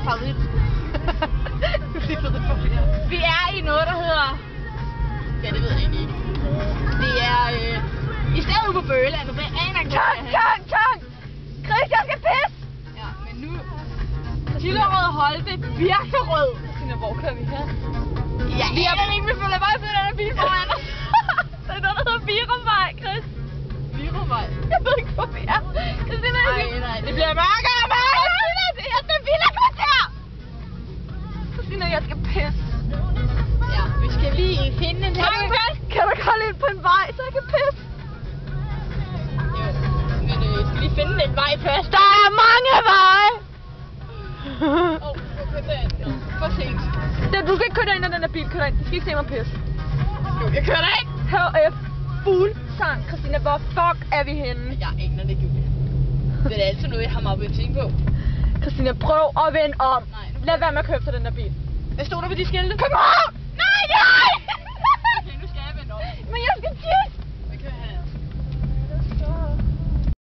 favorit. Vi er i noget, der hedder... Ja, det ved jeg egentlig ikke. Det er i stedet ude på Bøgeland. Nu aner ikke, Tang! Christian skal pisse! Ja, men nu... Hillerød Holte, Birkerød. Christina, hvor kører vi her? Ja, vi er ikke, vi følger bare på den her bil foran os. Det er noget, der hedder Birumvej, Chris. Birkerød? Jeg ved ikke, hvor vi er. Christina, Nej, det bliver mørkere og mørkere. Det er det vilde kvarter! Christina, jeg skal pisse. Ja, vi skal lige finde en hængeplads. Kan du holde ind på en vej, så jeg kan pisse? Jo, men vi skal lige finde en vej først. Der er mange veje! For sent. Du skal ikke køre ind i den der bil, kør ind. Du skal ikke se mig pisse. Jo, jeg kører dig ikke. HF fuld sang. Christina, hvor fuck er vi henne? Jeg aner det, Julie. Det er altid noget, jeg har meget tænke på. Christina, prøv at vende om. Nej, Lad være med at køre efter den der bil. Hvad stod der på de skilte? Kom on!